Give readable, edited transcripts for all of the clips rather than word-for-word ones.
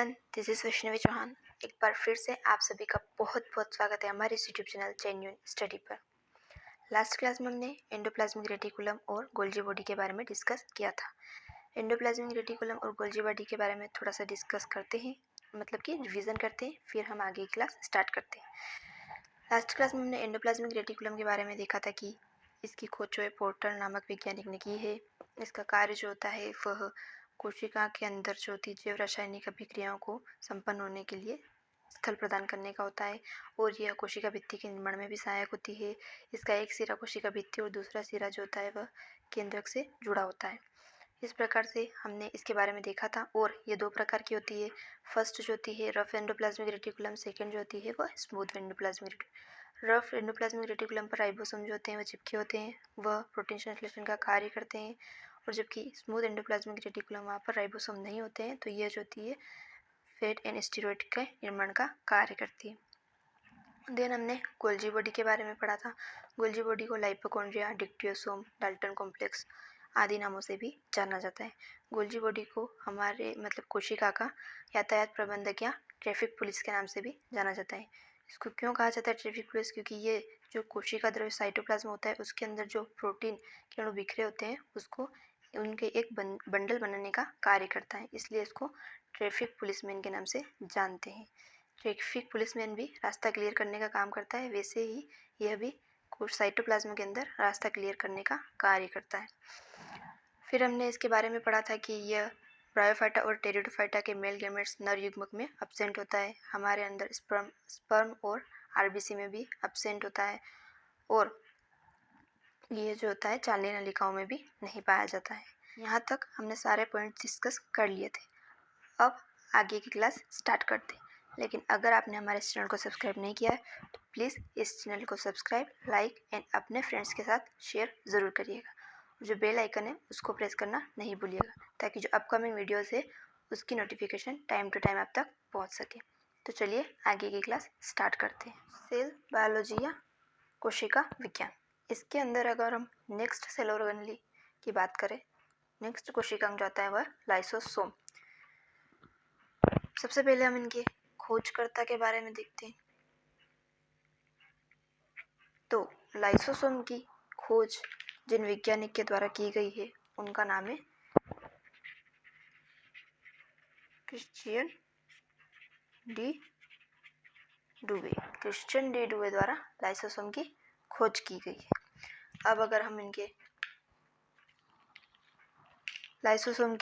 Everyone, this is Vaishnavi Chauhan. एक बार फिर से आप सभी का बहुत बहुत स्वागत है हमारे इस यूट्यूब चैनल जेन्युइन स्टडी पर। लास्ट क्लास में हमने एंडोप्लाज्मिक रेटिकुलम और गोल्जी बॉडी के बारे में डिस्कस किया था। एंडोप्लाज्मिक रेटिकुलम और गोल्जी बॉडी के बारे में थोड़ा सा डिस्कस करते हैं, मतलब कि रिवीजन करते हैं, फिर हम आगे की क्लास स्टार्ट करते हैं। लास्ट क्लास में हमने एंडोप्लाज्मिक रेटिकुलम के बारे में देखा था कि इसकी खोज जो है पोर्टर नामक वैज्ञानिक ने की है। इसका कार्य जो होता है वह कोशिका के अंदर जो होती जैव रासायनिक अभिक्रियाओं को संपन्न होने के लिए स्थल प्रदान करने का होता है और यह कोशिका भित्ति के निर्माण में भी सहायक होती है। इसका एक सिरा कोशिका भित्ति और दूसरा सिरा जो होता है वह केंद्रक से जुड़ा होता है। इस प्रकार से हमने इसके बारे में देखा था और ये दो प्रकार की होती है। फर्स्ट जो होती है रफ एंडोप्लाज्मिक रेटिकुलम, सेकेंड जो होती है वह smooth endoplasmic reticulum. Rough endoplasmic reticulum पर राइबोसोम जो होते हैं वह चिपके होते हैं, वह प्रोटीन संश्लेषण का कार्य करते हैं, और जबकि स्मूथ एंडोप्लाज्मिक रेटिकुलम वहाँ पर राइबोसोम नहीं होते हैं, तो यह जो होती है फैट एंड स्टेरॉइड के निर्माण का कार्य करती है। देन हमने गोल्जी बॉडी के बारे में पढ़ा था। गोल्जी बॉडी को लाइपोकॉन्ड्रिया, डिक्टियोसोम, डाल्टन कॉम्प्लेक्स आदि नामों से भी जाना जाता है। गोल्जी बॉडी को हमारे मतलब कोशिका का यातायात प्रबंधक या ट्रैफिक पुलिस के नाम से भी जाना जाता है। इसको क्यों कहा जाता है ट्रैफिक पुलिस? क्योंकि ये जो कोशिका द्रव्य साइटोप्लाज्म होता है उसके अंदर जो प्रोटीन के अणु बिखरे होते हैं उसको उनके एक बंडल बनाने का कार्य करता है, इसलिए इसको ट्रैफिक पुलिसमैन के नाम से जानते हैं। ट्रैफिक पुलिसमैन भी रास्ता क्लियर करने का काम करता है, वैसे ही यह भी साइटोप्लाज्म के अंदर रास्ता क्लियर करने का कार्य करता है। फिर हमने इसके बारे में पढ़ा था कि यह ब्रायोफाइटा और टेरिडोफाइटा के मेल गैमेट्स नर युग्मक में एब्सेंट होता है। हमारे अंदर स्पर्म और आरबीसी में भी एब्सेंट होता है, और ये जो होता है चालनीय नलिकाओं में भी नहीं पाया जाता है। यहाँ तक हमने सारे पॉइंट डिस्कस कर लिए थे। अब आगे की क्लास स्टार्ट करते हैं, लेकिन अगर आपने हमारे इस चैनल को सब्सक्राइब नहीं किया है तो प्लीज़ इस चैनल को सब्सक्राइब, लाइक एंड अपने फ्रेंड्स के साथ शेयर ज़रूर करिएगा। जो बेल आइकन है उसको प्रेस करना नहीं भूलिएगा, ताकि जो अपकमिंग वीडियोज़ है उसकी नोटिफिकेशन टाइम टू टाइम आप तक पहुँच सके। तो चलिए आगे की क्लास स्टार्ट करते हैं। सेल बायोलॉजी या कोशिका विज्ञान। इसके अंदर अगर हम नेक्स्ट सेल ऑर्गेनेली की बात करें, नेक्स्ट कोशिकांग जो आता है वह लाइसोसोम। सबसे पहले हम इनके खोजकर्ता के बारे में देखते हैं। तो लाइसोसोम की खोज जिन वैज्ञानिक के द्वारा की गई है उनका नाम है क्रिश्चियन डी डुवे। क्रिश्चियन डी डुवे द्वारा लाइसोसोम की खोज की गई है। अब अगर हम इनके लाइसोसोम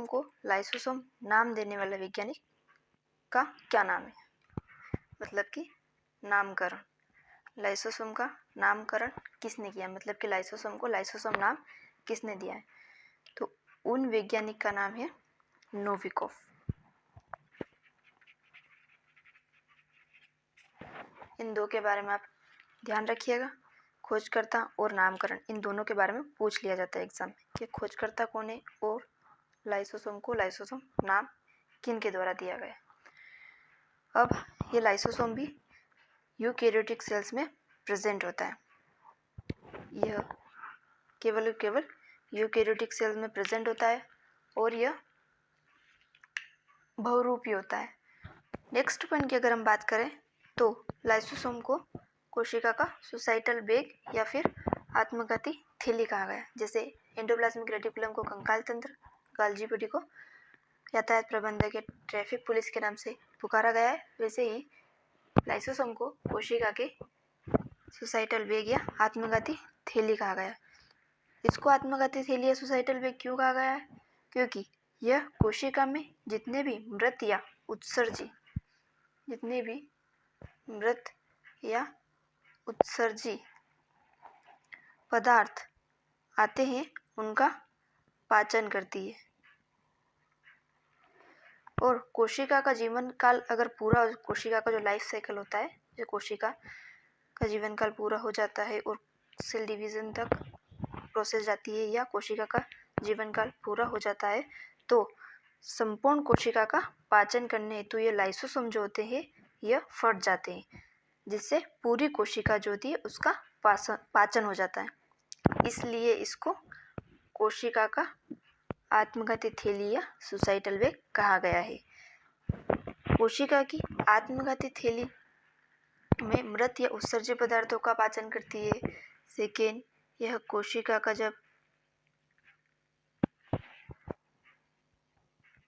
को लाइसोसोम नाम देने वाले वैज्ञानिक का क्या नाम है, मतलब कि नामकरण। लाइसोसोम का नामकरण किसने किया, मतलब कि लाइसोसोम को लाइसोसोम नाम किसने दिया है? तो उन वैज्ञानिक का नाम है नोविकोव। इन दो के बारे में आप ध्यान रखिएगा। खोजकर्ता और नामकरण इन दोनों के बारे में पूछ लिया जाता है एग्जाम में कि खोजकर्ता कौन है और लाइसोसोम को लाइसोसोम नाम किन के द्वारा दिया गया। अब ये लाइसोसोम भी यूकैरियोटिक सेल्स में प्रेजेंट होता है। यह केवल यूकैरियोटिक सेल्स में प्रेजेंट होता है और यह बहुरूपी होता है। नेक्स्ट पॉइंट की अगर हम बात करें तो लाइसोसोम को कोशिका का सुसाइटल बैग या फिर आत्मघाती थैली कहा गया। जैसे एंडोप्लाज्मिक रेटिकुलम को कंकाल तंत्र, गोल्जी बॉडी को यातायात प्रबंधक या ट्रैफिक पुलिस के नाम से पुकारा गया है, वैसे ही लाइसोसोम को कोशिका के सुसाइटल बैग या आत्मघाती थैली कहा गया। इसको आत्मघाती थैली या सुसाइटल बैग क्यों कहा गया है? क्योंकि यह कोशिका में जितने भी मृत या उत्सर्जी पदार्थ आते हैं उनका पाचन करती है, और कोशिका का जीवन काल अगर पूरा, कोशिका का जो लाइफ साइकिल होता है, जो कोशिका का जीवन काल पूरा हो जाता है और सेल डिवीजन तक प्रोसेस जाती है या कोशिका का जीवन काल पूरा हो जाता है, तो संपूर्ण कोशिका का पाचन करने हेतु ये लाइसोसोम जो होते हैं यह फट जाते हैं, जिससे पूरी कोशिका जो होती है उसका पाचन हो जाता है। इसलिए इसको कोशिका का आत्मघाती थैली या सुसाइटल बैग कहा गया है। कोशिका की आत्मघाती थैली में मृत या उत्सर्ज्य पदार्थों का पाचन करती है। सेकेंड, यह कोशिका का जब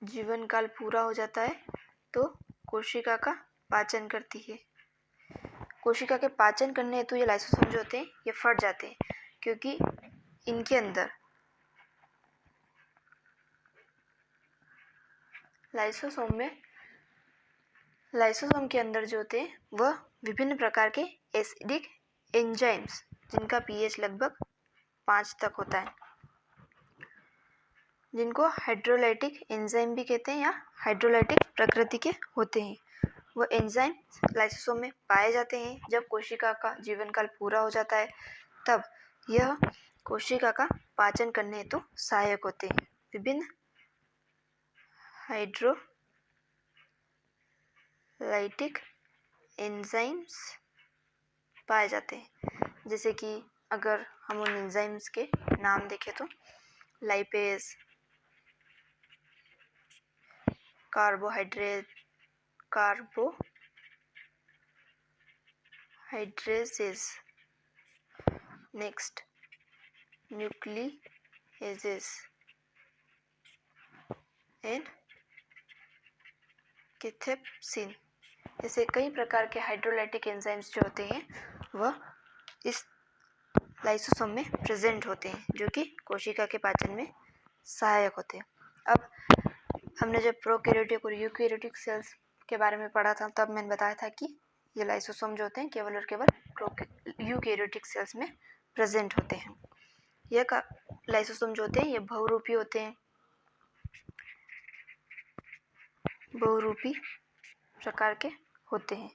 जीवन काल पूरा हो जाता है तो कोशिका का पाचन करती है। कोशिका के पाचन करने हेतु ये लाइसोसोम जो होते हैं ये फट जाते हैं, क्योंकि इनके अंदर लाइसोसोम के अंदर जो होते हैं वह विभिन्न प्रकार के एसिडिक एंजाइम्स, जिनका पीएच लगभग 5 तक होता है, जिनको हाइड्रोलाइटिक एंजाइम भी कहते हैं या हाइड्रोलाइटिक प्रकृति के होते हैं। वह एंजाइम लाइसोसोम में पाए जाते हैं। जब कोशिका का जीवन काल पूरा हो जाता है तब यह कोशिका का पाचन करने हेतु तो सहायक होते हैं। विभिन्न हाइड्रोलाइटिक एंजाइम्स पाए जाते हैं, जैसे कि अगर हम उन एंजाइम्स के नाम देखें तो lipase, carbohydrases, next nucleases and cathepsin, ऐसे कई प्रकार के हाइड्रोलाइटिक एंजाइम्स जो होते हैं वह इस लाइसोसोम में प्रेजेंट होते हैं, जो कि कोशिका के पाचन में सहायक होते हैं। अब हमने जब प्रोकैरियोटिक और यूकैरियोटिक सेल्स के बारे में पढ़ा था तब मैंने बताया था कि ये लाइसोसोम जो होते हैं केवल और केवल यूकैरियोटिक सेल्स में प्रेजेंट होते हैं। यह लाइसोसोम जो होते हैं ये बहुरूपी होते हैं, बहुरूपी प्रकार के होते हैं।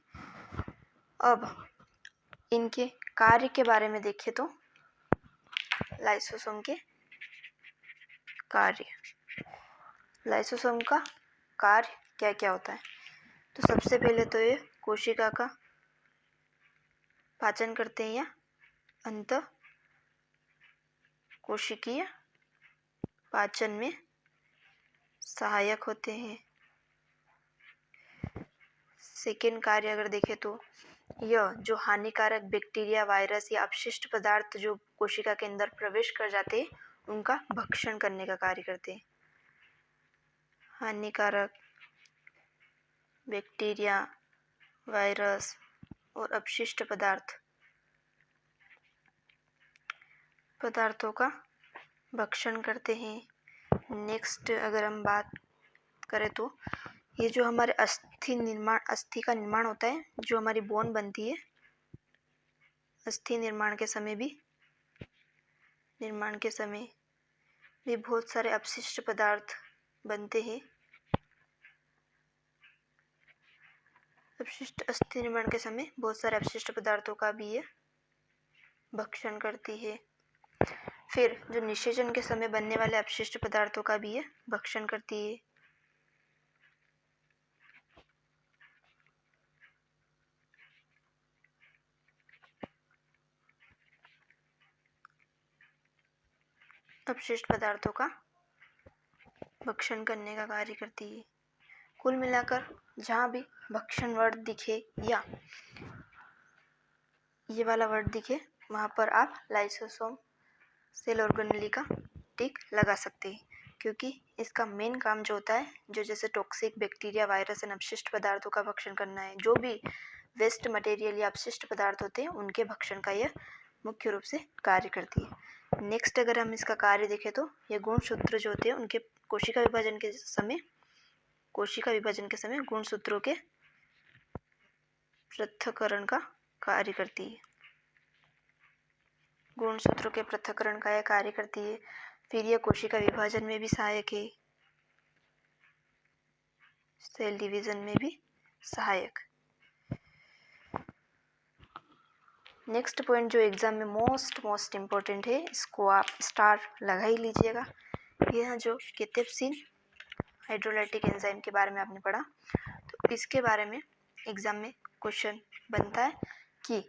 अब इनके कार्य के बारे में देखें तो लाइसोसोम के कार्य, लाइसोसोम का कार्य क्या क्या होता है, तो सबसे पहले तो ये कोशिका का पाचन करते हैं या अंतः कोशिकीय पाचन में सहायक होते हैं। सेकेंड कार्य अगर देखें तो यह जो हानिकारक बैक्टीरिया, वायरस या अपशिष्ट पदार्थ जो कोशिका के अंदर प्रवेश कर जाते हैं उनका भक्षण करने का कार्य करते हैं। हानिकारक बैक्टीरिया, वायरस और अपशिष्ट पदार्थों का भक्षण करते हैं। नेक्स्ट अगर हम बात करें तो ये जो हमारे अस्थि का निर्माण होता है, जो हमारी बोन बनती है, अस्थि निर्माण के समय भी बहुत सारे अपशिष्ट पदार्थ बनते हैं। अस्थि निर्माण के समय बहुत सारे अपशिष्ट पदार्थों का भी ये भक्षण करती है। फिर जो निषेचन के समय बनने वाले अपशिष्ट पदार्थों का भी ये भक्षण करती है। अपशिष्ट पदार्थों का भक्षण करने का कार्य करती है। कुल मिलाकर जहाँ भी भक्षण वर्ड दिखे या ये वाला वर्ड दिखे वहाँ पर आप लाइसोसोम सेल ऑर्गेनेली का टिक लगा सकते हैं, क्योंकि इसका मेन काम जो होता है, जो जैसे टॉक्सिक बैक्टीरिया, वायरस एंड अपशिष्ट पदार्थों का भक्षण करना है, जो भी वेस्ट मटेरियल या अपशिष्ट पदार्थ होते हैं उनके भक्षण का यह मुख्य रूप से कार्य करती है। नेक्स्ट अगर हम इसका कार्य देखें तो ये गुणसूत्र जो होते हैं उनके कोशिका विभाजन के समय गुणसूत्रों के पृथक्करण का कार्य करती है। गुणसूत्रों के पृथक्करण का यह कार्य करती है। फिर यह कोशिका विभाजन में भी सहायक है, सेल डिवीजन में भी सहायक। नेक्स्ट पॉइंट जो एग्जाम में मोस्ट इम्पोर्टेंट है, इसको आप स्टार लगा ही लीजिएगा। यह जो कैथेप्सिन हाइड्रोलाइटिक एंजाइम के बारे में आपने पढ़ा, तो इसके बारे में एग्जाम में क्वेश्चन बनता है कि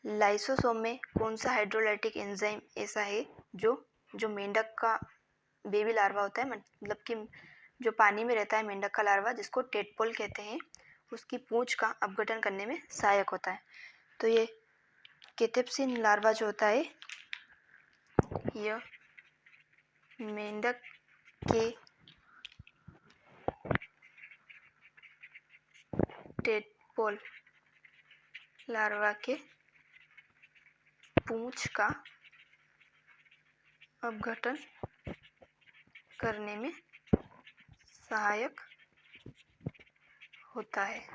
लाइसोसोम में कौन सा हाइड्रोलाइटिक एंजाइम ऐसा है जो मेंढक का बेबी लार्वा होता है, मतलब कि जो पानी में रहता है मेंढक का लार्वा, जिसको टेडपोल कहते हैं, उसकी पूंछ का अपघटन करने में सहायक होता है। तो ये कैथेप्सिन लार्वा जो होता है, यह मेंढक के टेडपोल लार्वा के पूंछ का अपघटन करने में सहायक होता है।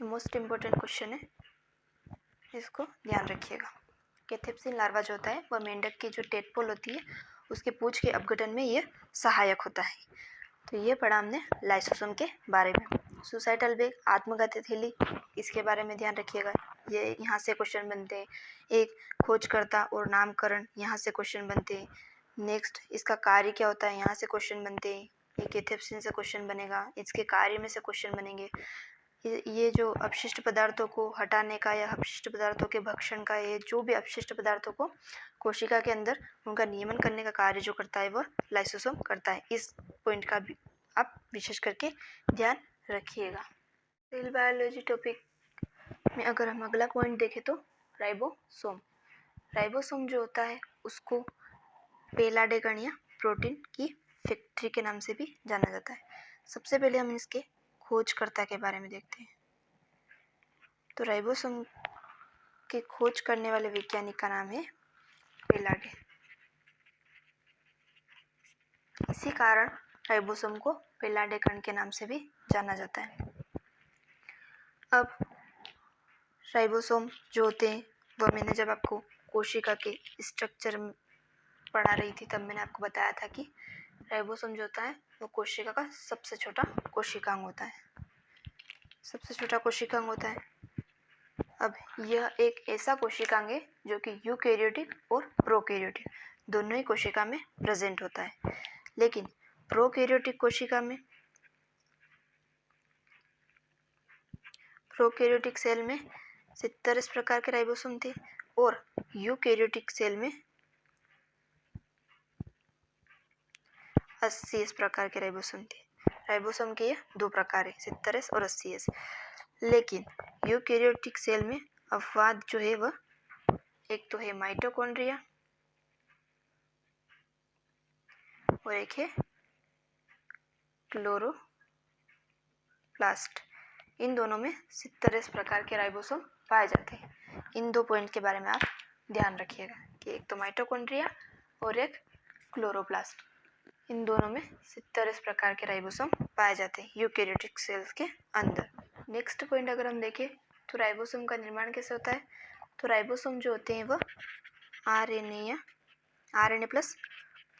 मोस्ट इम्पोर्टेंट क्वेश्चन है, इसको ध्यान रखिएगा। कैथेप्सिन लार्वा जो होता है वह मेंढक की जो टेडपोल होती है उसके पूंछ के अपघटन में यह सहायक होता है। तो ये पढ़ा हमने लाइसोसोम के बारे में। सुसाइटल बेग, आत्मघाती थैली, इसके बारे में ध्यान रखिएगा। ये यहाँ से क्वेश्चन बनते हैं। एक खोजकर्ता और नामकरण, यहाँ से क्वेश्चन बनते हैं। नेक्स्ट, इसका कार्य क्या होता है, यहाँ से क्वेश्चन बनते हैं। ये कैथेप्सिन से क्वेश्चन बनेगा, इसके कार्य में से क्वेश्चन बनेंगे। ये जो अपशिष्ट पदार्थों को हटाने का या अपशिष्ट पदार्थों के भक्षण का, ये जो भी अपशिष्ट पदार्थों को कोशिका के अंदर उनका नियमन करने का कार्य जो करता है वह लाइसोसोम करता है। इस पॉइंट का भी आप विशेष करके ध्यान रखिएगा। सेल बायोलॉजी टॉपिक में अगर हम अगला पॉइंट देखें तो राइबोसोम। राइबोसोम जो होता है उसको पेलाडेगन या प्रोटीन की फैक्ट्री के नाम से भी जाना जाता है। सबसे पहले हम इसके खोजकर्ता के बारे में देखते हैं। तो राइबोसोम के खोज करने वाले वैज्ञानिक का नाम है पेलाडे। इसी कारण राइबोसोम को पेलाडे कण के नाम से भी जाना जाता है। अब राइबोसोम जो होते हैं वह मैंने जब आपको कोशिका के स्ट्रक्चर में पढ़ा रही थी तब मैंने आपको बताया था कि राइबोसोम जो होता है वो कोशिका का सबसे छोटा कोशिकांग होता है, सबसे छोटा कोशिकांग होता है। अब यह एक ऐसा कोशिकांग है जो कि यूकैरियोटिक और प्रोकैरियोटिक दोनों ही कोशिका में प्रेजेंट होता है। लेकिन प्रोकैरियोटिक कोशिका में, प्रोकैरियोटिक सेल में 70 प्रकार के राइबोसोम थे और यूकैरियोटिक सेल में 80 प्रकार के राइबोसोम थे। राइबोसोम के ये दो प्रकार है, 70 और 80। लेकिन यूकैरियोटिक सेल में अपवाद जो है वह एक तो है माइटोकॉन्ड्रिया और एक है क्लोरोप्लास्ट। इन दोनों में 70 प्रकार के राइबोसोम पाए जाते हैं। इन दो पॉइंट के बारे में आप ध्यान रखिएगा कि एक तो माइटोकॉन्ड्रिया और एक क्लोरोप्लास्ट। इन दोनों में 70 प्रकार के राइबोसोम पाए जाते हैं यूकैरियोटिक सेल्स के अंदर। नेक्स्ट पॉइंट अगर हम देखें तो राइबोसोम का निर्माण कैसे होता है। तो राइबोसोम जो होते हैं वह आरएनए या आरएनए प्लस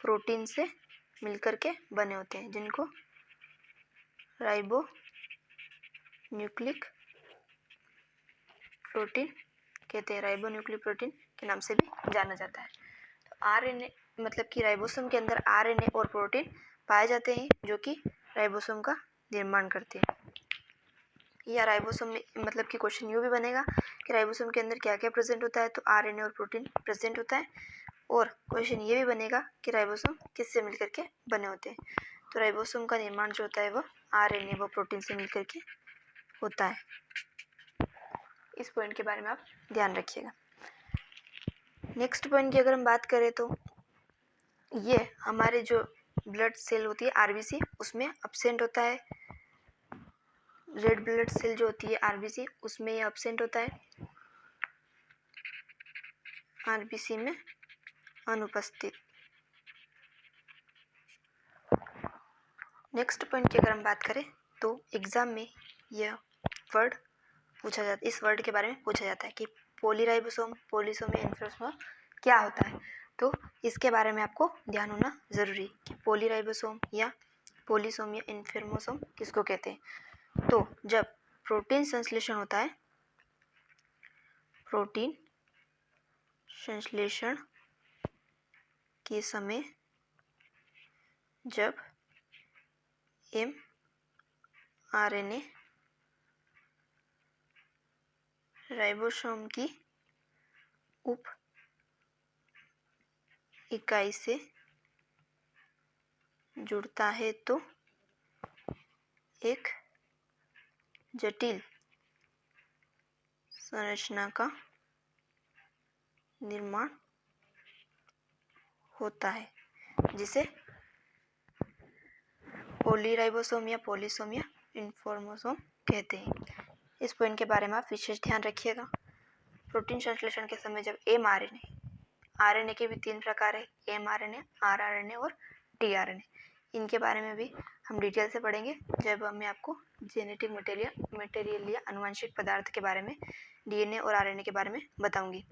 प्रोटीन से मिलकर के बने होते हैं, जिनको राइबो न्यूक्लिक प्रोटीन कहते हैं। राइबो न्यूक्लिक प्रोटीन के नाम से भी जाना जाता है। तो आरएनए मतलब कि राइबोसोम के अंदर आरएनए और प्रोटीन पाए जाते हैं जो कि राइबोसोम का निर्माण करते हैं। या राइबोसोम में मतलब कि क्वेश्चन यूँ भी बनेगा कि राइबोसोम के अंदर क्या क्या प्रेजेंट होता है, तो आरएनए और प्रोटीन प्रेजेंट होता है। और क्वेश्चन ये भी बनेगा कि राइबोसोम किससे मिलकर के बने होते हैं। तो राइबोसोम का निर्माण जो होता है वह आरएनए व प्रोटीन से मिलकर के होता है। इस पॉइंट के बारे में आप ध्यान रखिएगा। नेक्स्ट पॉइंट की अगर हम बात करें तो ये हमारे जो ब्लड सेल होती है आरबीसी, उसमें अब्सेंट होता है। रेड ब्लड सेल जो होती है आरबीसी, उसमें ये अब्सेंट होता है, आरबीसी में अनुपस्थित। नेक्स्ट पॉइंट की अगर हम बात करें तो एग्जाम में यह वर्ड पूछा जाता है, इस वर्ड के बारे में पूछा जाता है कि पॉलीराइबोसोम, पॉलीसोम या इन्फोसोम क्या होता है। तो इसके बारे में आपको ध्यान होना जरूरी कि पॉलीराइबोसोम या पॉलीसोम या इन्फोसोम किसको कहते हैं। तो जब प्रोटीन संश्लेषण होता है, प्रोटीन संश्लेषण के समय जब mRNA राइबोसोम की उप इकाई से जुड़ता है तो एक जटिल संरचना का निर्माण होता है, जिसे पॉलीराइबोसोम या पॉलीसोम या इन्फॉर्मोसोम कहते हैं। इस पॉइंट के बारे में आप विशेष ध्यान रखिएगा। प्रोटीन संश्लेषण के समय जब एमआरएनए, आरएनए के भी 3 प्रकार है, एमआरएनए, आरआरएनए और टीआरएनए, इनके बारे में भी हम डिटेल से पढ़ेंगे जब मैं आपको जेनेटिक मटेरियल या आनुवंशिक पदार्थ के बारे में, डीएनए और आरएनए के बारे में बताऊंगी।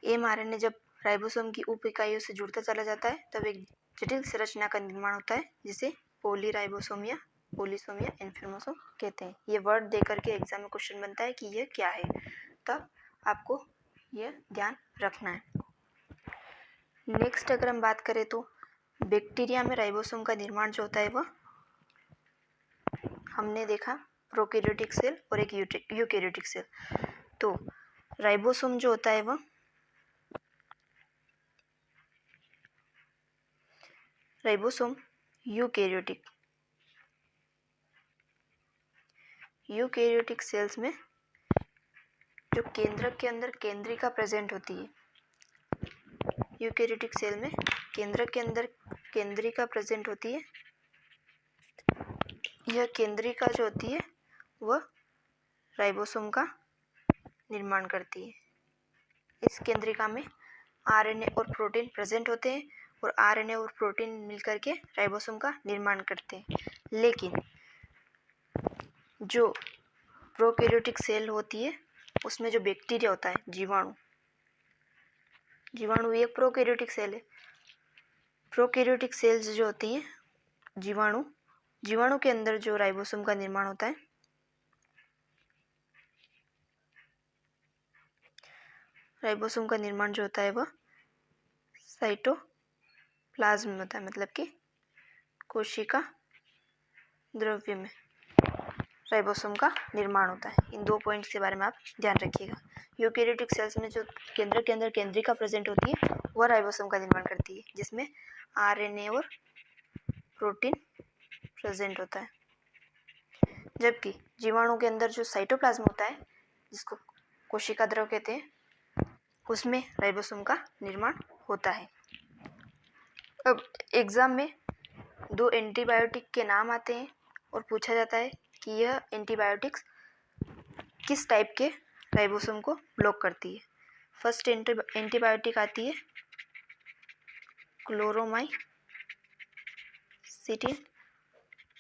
एमआरएनए जब राइबोसोम की उप इकाइयों से जुड़ता चला जाता है तब एक जटिल संरचना का निर्माण होता है, जिसे पॉलीराइबोसोम या पॉलीसोम या इन्फॉर्मोसोम कहते हैं। ये वर्ड देकर के एग्जाम में क्वेश्चन बनता है कि यह क्या है, तब आपको यह ध्यान रखना है। नेक्स्ट अगर हम बात करें तो बैक्टीरिया में राइबोसोम का निर्माण जो होता है वह हमने देखा प्रोकैरियोटिक सेल और एक यूकैरियोटिक सेल। तो राइबोसोम जो होता है वह राइबोसोम यूकैरियोटिक सेल्स में जो केंद्रक के अंदर केंद्रिका प्रेजेंट होती है, यूकैरियोटिक सेल में केंद्रक के अंदर केंद्रिका प्रेजेंट होती है। यह केंद्रिका जो होती है वह राइबोसोम का निर्माण करती है। इस केंद्रिका में आरएनए और प्रोटीन प्रेजेंट होते हैं और आरएनए और प्रोटीन मिलकर के राइबोसोम का निर्माण करते हैं। लेकिन जो प्रोकैरियोटिक सेल होती है उसमें जो बैक्टीरिया होता है, जीवाणु एक प्रोकैरियोटिक सेल है। प्रोकैरियोटिक सेल्स जो होती हैं जीवाणु के अंदर जो राइबोसोम का निर्माण होता है, राइबोसोम का निर्माण जो होता है वह साइटोप्लाज्म में होता है, मतलब कि कोशिका द्रव्य में राइबोसोम का निर्माण होता है। इन 2 पॉइंट्स के बारे में आप ध्यान रखिएगा। यूकैरियोटिक सेल्स में जो केंद्र के अंदर केंद्रिका प्रेजेंट होती है वह राइबोसोम का निर्माण करती है, जिसमें आरएनए और प्रोटीन प्रेजेंट होता है। जबकि जीवाणु के अंदर जो साइटोप्लाज्म होता है, जिसको कोशिका द्रव कहते हैं, उसमें राइबोसोम का निर्माण होता है। अब एग्जाम में 2 एंटीबायोटिक के नाम आते हैं और पूछा जाता है कि यह एंटीबायोटिक्स किस टाइप के राइबोसोम को ब्लॉक करती है। फर्स्ट एंटीबायोटिक आती है क्लोरोमाइसिटिन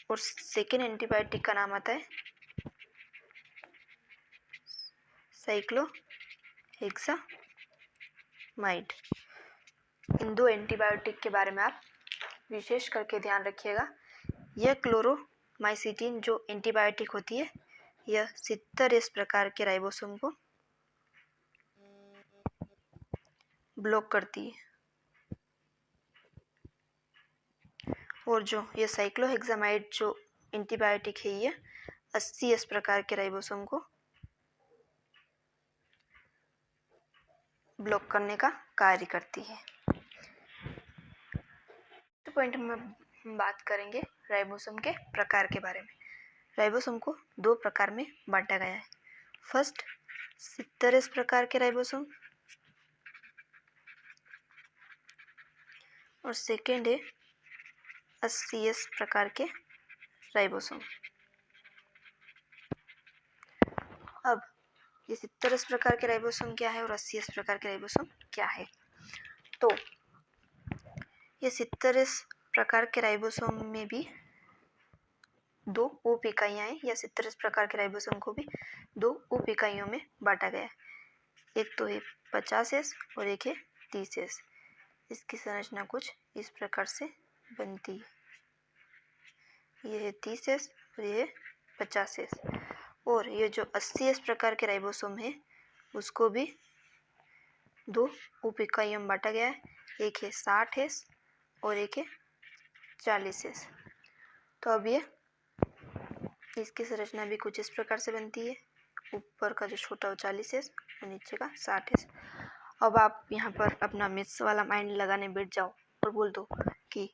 और सेकेंड एंटीबायोटिक का नाम आता है साइक्लोहेक्सामाइड। इन 2 एंटीबायोटिक के बारे में आप विशेष करके ध्यान रखिएगा। यह क्लोरोमाइसिटिन जो एंटीबायोटिक होती है, यह 70S प्रकार के राइबोसोम को ब्लॉक करती है, और जो यह साइक्लोहेक्सामाइड जो एंटीबायोटिक है, यह 80S प्रकार के राइबोसोम को ब्लॉक करने का कार्य करती है। तो पॉइंट में हम बात करेंगे राइबोसोम के प्रकार के बारे में। राइबोसोम को 2 प्रकार में बांटा गया है। फर्स्ट 70S प्रकार के राइबोसोम और सेकेंड है 80S प्रकार के राइबोसोम। अब ये 70S प्रकार के राइबोसोम क्या है और 80S प्रकार के राइबोसोम क्या है? तो ये 70S प्रकार के राइबोसोम में भी 2 उप इकाइयाँ हैं, या 70S प्रकार के राइबोसोम को भी 2 उप इकाइयों में बांटा गया है। एक तो है 50S और एक है 30S। इसकी संरचना कुछ इस प्रकार से बनती है। ये है 30S और ये है 50S। और ये जो 80S प्रकार के राइबोसोम है उसको भी 2 उप इकाइयों में बांटा गया है। एक है 60S और एक है 40S। तो अब ये इसकी संरचना भी कुछ इस प्रकार से बनती है। ऊपर का जो छोटा वो 40S और नीचे का 60S। अब आप यहाँ पर अपना मैथ्स वाला माइंड लगाने बैठ जाओ और बोल दो कि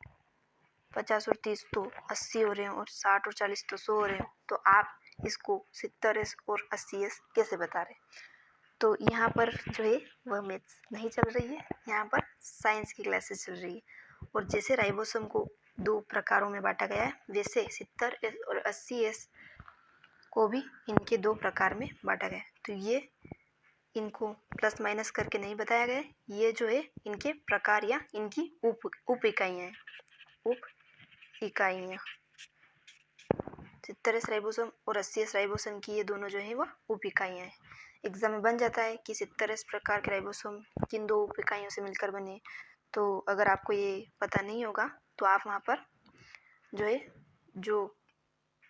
50 और 30 तो 80 हो रहे हैं और 60 और 40 तो 100 हो रहे हैं, तो आप इसको 70s और 80s कैसे बता रहे हैं? तो यहाँ पर जो है वह मैथ्स नहीं चल रही है, यहाँ पर साइंस की क्लासेस चल रही है। और जैसे राइबोसोम को 2 प्रकारों में बांटा गया है, वैसे 70s और 80s को भी इनके 2 प्रकार में बांटा गया है। तो ये इनको प्लस माइनस करके नहीं बताया गया है, ये जो है इनके प्रकार या इनकी उप इकाइयाँ हैं, उप इकाइयाँ। 70s राइबोसोम और 80s राइबोसोम की ये दोनों जो है वह उप इकाइयाँ हैं। एग्जाम में बन जाता है कि 70s प्रकार के राइबोसोम किन 2 उप इकाइयों से मिलकर बने। तो अगर आपको ये पता नहीं होगा तो आप वहाँ पर जो है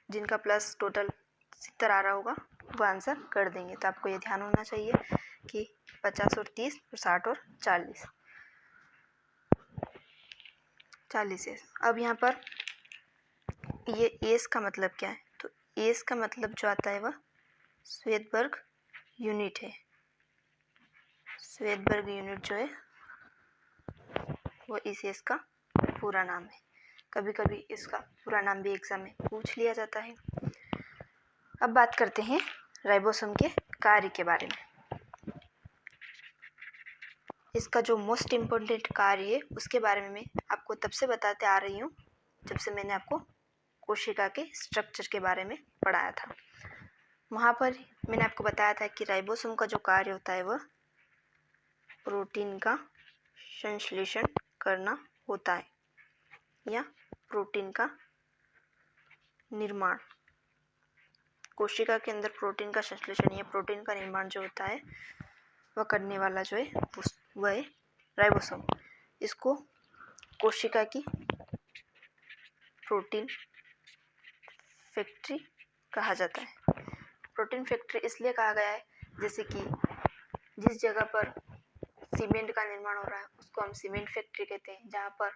जिनका प्लस टोटल 70 आ रहा होगा वो आंसर कर देंगे। तो आपको ये ध्यान होना चाहिए कि 50 और 30 और 60 और 40 है। अब यहाँ पर ये एस का मतलब क्या है? तो एस का मतलब जो आता है वह श्वेतबर्ग यूनिट है। श्वेतबर्ग यूनिट जो है वो इस एस का पूरा नाम है। कभी कभी इसका पूरा नाम भी एग्जाम में पूछ लिया जाता है। अब बात करते हैं राइबोसोम के कार्य के बारे में। इसका जो मोस्ट इम्पोर्टेंट कार्य है उसके बारे में मैं आपको तब से बताते आ रही हूँ जब से मैंने आपको कोशिका के स्ट्रक्चर के बारे में पढ़ाया था। वहाँ पर मैंने आपको बताया था कि राइबोसोम का जो कार्य होता है वह प्रोटीन का संश्लेषण करना होता है या प्रोटीन का निर्माण। कोशिका के अंदर प्रोटीन का संश्लेषण या प्रोटीन का निर्माण जो होता है वह करने वाला जो है वह है राइबोसोम। इसको कोशिका की प्रोटीन फैक्ट्री कहा जाता है। प्रोटीन फैक्ट्री इसलिए कहा गया है जैसे कि जिस जगह पर सीमेंट का निर्माण हो रहा है उसको हम सीमेंट फैक्ट्री कहते हैं, जहाँ पर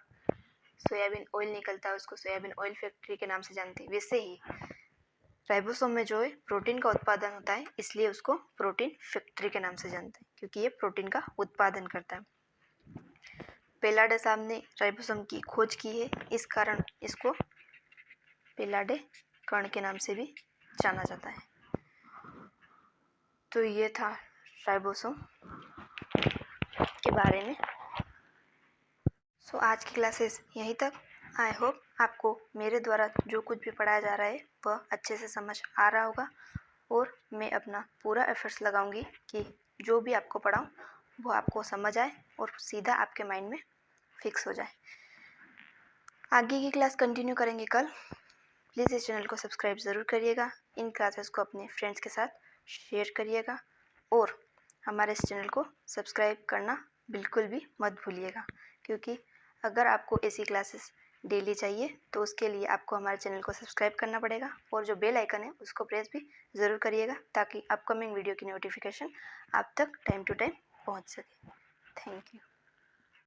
सोयाबीन ऑयल निकलता है उसको सोयाबीन ऑयल फैक्ट्री के नाम से जानते हैं। वैसे ही राइबोसोम में जो है प्रोटीन का उत्पादन होता है, इसलिए उसको प्रोटीन फैक्ट्री के नाम से जानते हैं, क्योंकि ये प्रोटीन का उत्पादन करता है। पेलाडे साहब ने राइबोसोम की खोज की है, इस कारण इसको पेलाडे कण के नाम से भी जाना जाता है। तो ये था राइबोसोम के बारे में। सो आज की क्लासेस यहीं तक। आई होप आपको मेरे द्वारा जो कुछ भी पढ़ाया जा रहा है वह अच्छे से समझ आ रहा होगा, और मैं अपना पूरा एफर्ट्स लगाऊंगी कि जो भी आपको पढ़ाऊँ वो आपको समझ आए और सीधा आपके माइंड में फिक्स हो जाए। आगे की क्लास कंटिन्यू करेंगे कल। प्लीज़ इस चैनल को सब्सक्राइब ज़रूर करिएगा, इन क्लासेस को अपने फ्रेंड्स के साथ शेयर करिएगा, और हमारे इस चैनल को सब्सक्राइब करना बिल्कुल भी मत भूलिएगा, क्योंकि अगर आपको ऐसी क्लासेस डेली चाहिए तो उसके लिए आपको हमारे चैनल को सब्सक्राइब करना पड़ेगा, और जो बेल आइकन है उसको प्रेस भी ज़रूर करिएगा ताकि अपकमिंग वीडियो की नोटिफिकेशन आप तक टाइम टू टाइम पहुंच सके। Thank you.